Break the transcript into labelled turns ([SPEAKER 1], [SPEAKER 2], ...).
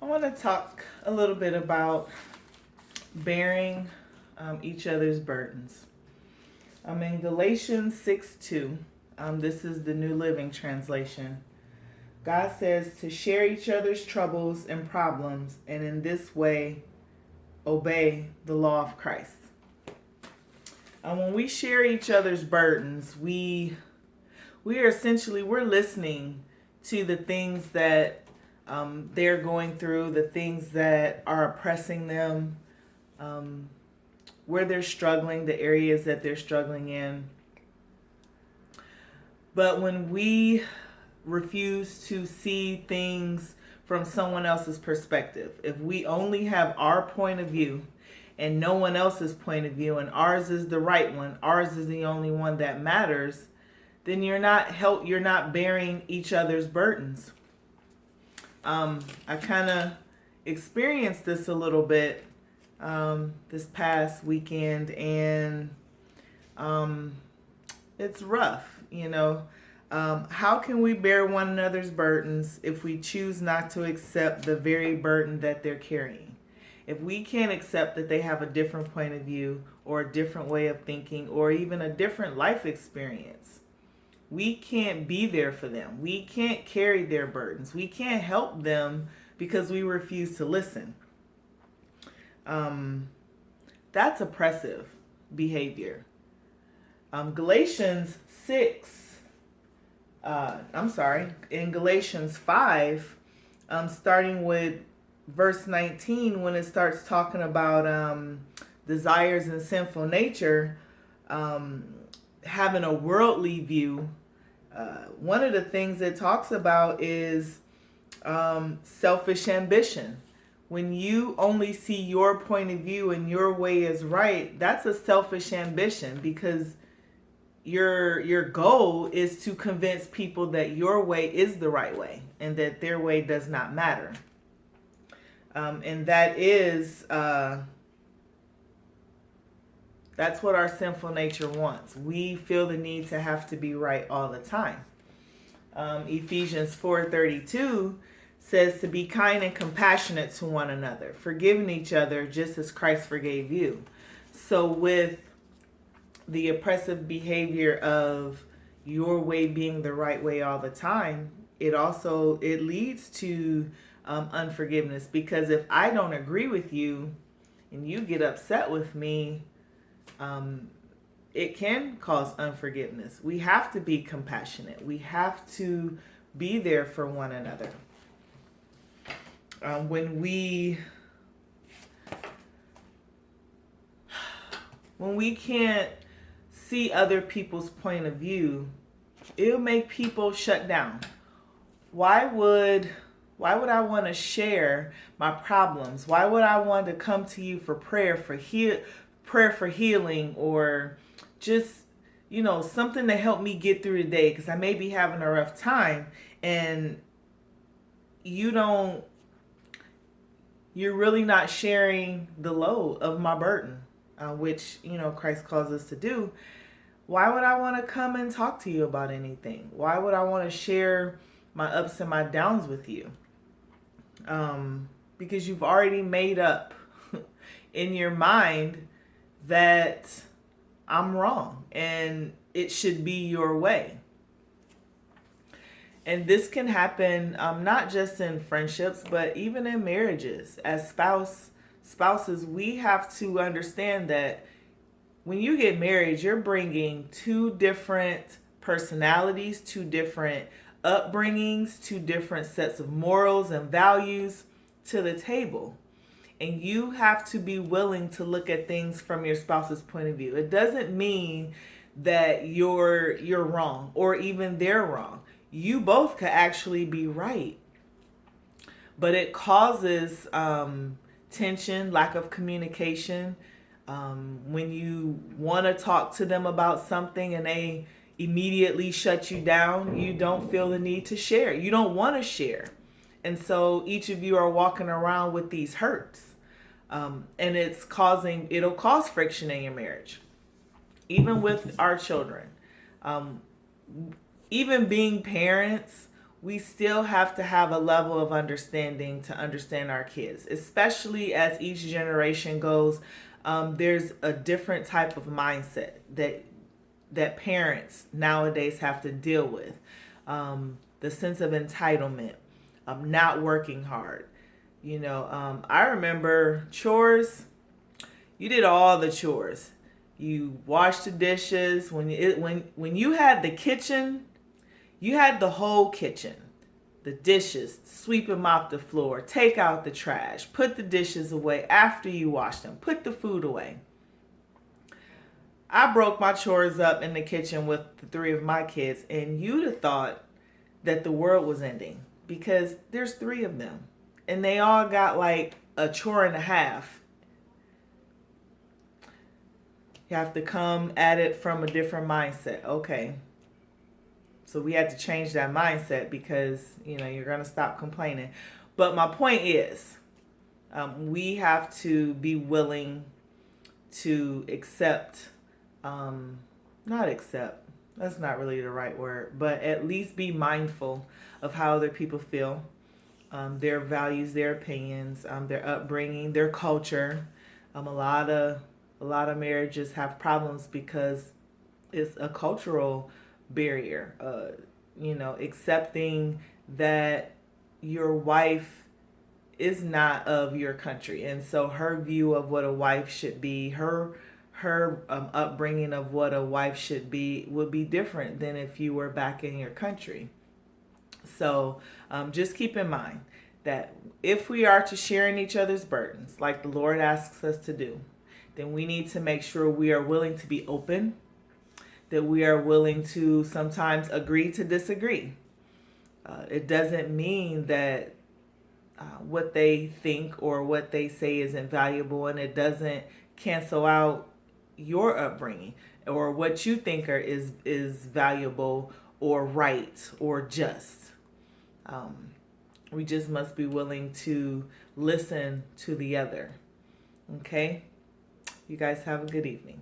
[SPEAKER 1] want to talk a little bit about bearing each other's burdens. In Galatians 6:2, this is the New Living Translation. God says to share each other's troubles and problems, and in this way, obey the law of Christ. When we share each other's burdens, we are essentially we're listening to the things that they're going through, the things that are oppressing them, where they're struggling, the areas that they're struggling in. But when we refuse to see things from someone else's perspective, if we only have our point of view and no one else's point of view, and ours is the right one, ours is the only one that matters, then you're not bearing each other's burdens. I kind of experienced this a little bit this past weekend, and it's rough, How can we bear one another's burdens if we choose not to accept the very burden that they're carrying? If we can't accept that they have a different point of view or a different way of thinking or even a different life experience, we can't be there for them. We can't carry their burdens. We can't help them because we refuse to listen. That's oppressive behavior. Galatians 5, starting with verse 19, when it starts talking about desires and sinful nature, having a worldly view, one of the things it talks about is selfish ambition. When you only see your point of view and your way is right, that's a selfish ambition, because your goal is to convince people that your way is the right way and that their way does not matter. And that is that's what our sinful nature wants. We feel the need to have to be right all the time. Ephesians 4:32 says to be kind and compassionate to one another, forgiving each other just as Christ forgave you. So with the oppressive behavior of your way being the right way all the time, it leads to unforgiveness, because if I don't agree with you and you get upset with me, it can cause unforgiveness. We have to be compassionate. We have to be there for one another. When we can't see other people's point of view, it'll make people shut down. Why would I want to share my problems? Why would I want to come to you for prayer for healing, or just something to help me get through the day, because I may be having a rough time, and you're really not sharing the load of my burden, which Christ calls us to do. Why would I want to come and talk to you about anything? Why would I want to share my ups and my downs with you? Because you've already made up in your mind that I'm wrong and it should be your way. And this can happen not just in friendships, but even in marriages. As spouses, we have to understand that when you get married, you're bringing two different personalities, two different upbringings, two different sets of morals and values to the table. And you have to be willing to look at things from your spouse's point of view. It doesn't mean that you're wrong or even they're wrong. You both could actually be right. But it causes tension, lack of communication. When you want to talk to them about something and they immediately shut you down, you don't feel the need to share. You don't want to share. And so each of you are walking around with these hurts. And it'll cause friction in your marriage. Even with our children. Even being parents, we still have to have a level of understanding to understand our kids, especially as each generation goes. There's a different type of mindset that parents nowadays have to deal with. The sense of entitlement, not working hard. I remember chores. You did all the chores. You washed the dishes. When you had the kitchen, you had the whole kitchen. The dishes, sweep and mop the floor, take out the trash, put the dishes away after you wash them, put the food away. I broke my chores up in the kitchen with the three of my kids, and you'd have thought that the world was ending because there's three of them, and they all got like a chore and a half. You have to come at it from a different mindset. Okay. So we had to change that mindset because, you're going to stop complaining. But my point is, we have to be willing to accept, not accept, that's not really the right word, but at least be mindful of how other people feel, their values, their opinions, their upbringing, their culture. A lot of marriages have problems because it's a cultural barrier. Accepting that your wife is not of your country, and so her view of what a wife should be, her upbringing of what a wife should be, would be different than if you were back in your country. So just keep in mind that if we are to share in each other's burdens, like the Lord asks us to do, then we need to make sure we are willing to be open, that we are willing to sometimes agree to disagree. It doesn't mean that what they think or what they say isn't valuable, and it doesn't cancel out your upbringing or what you think is valuable or right or just. We just must be willing to listen to the other. Okay? You guys have a good evening.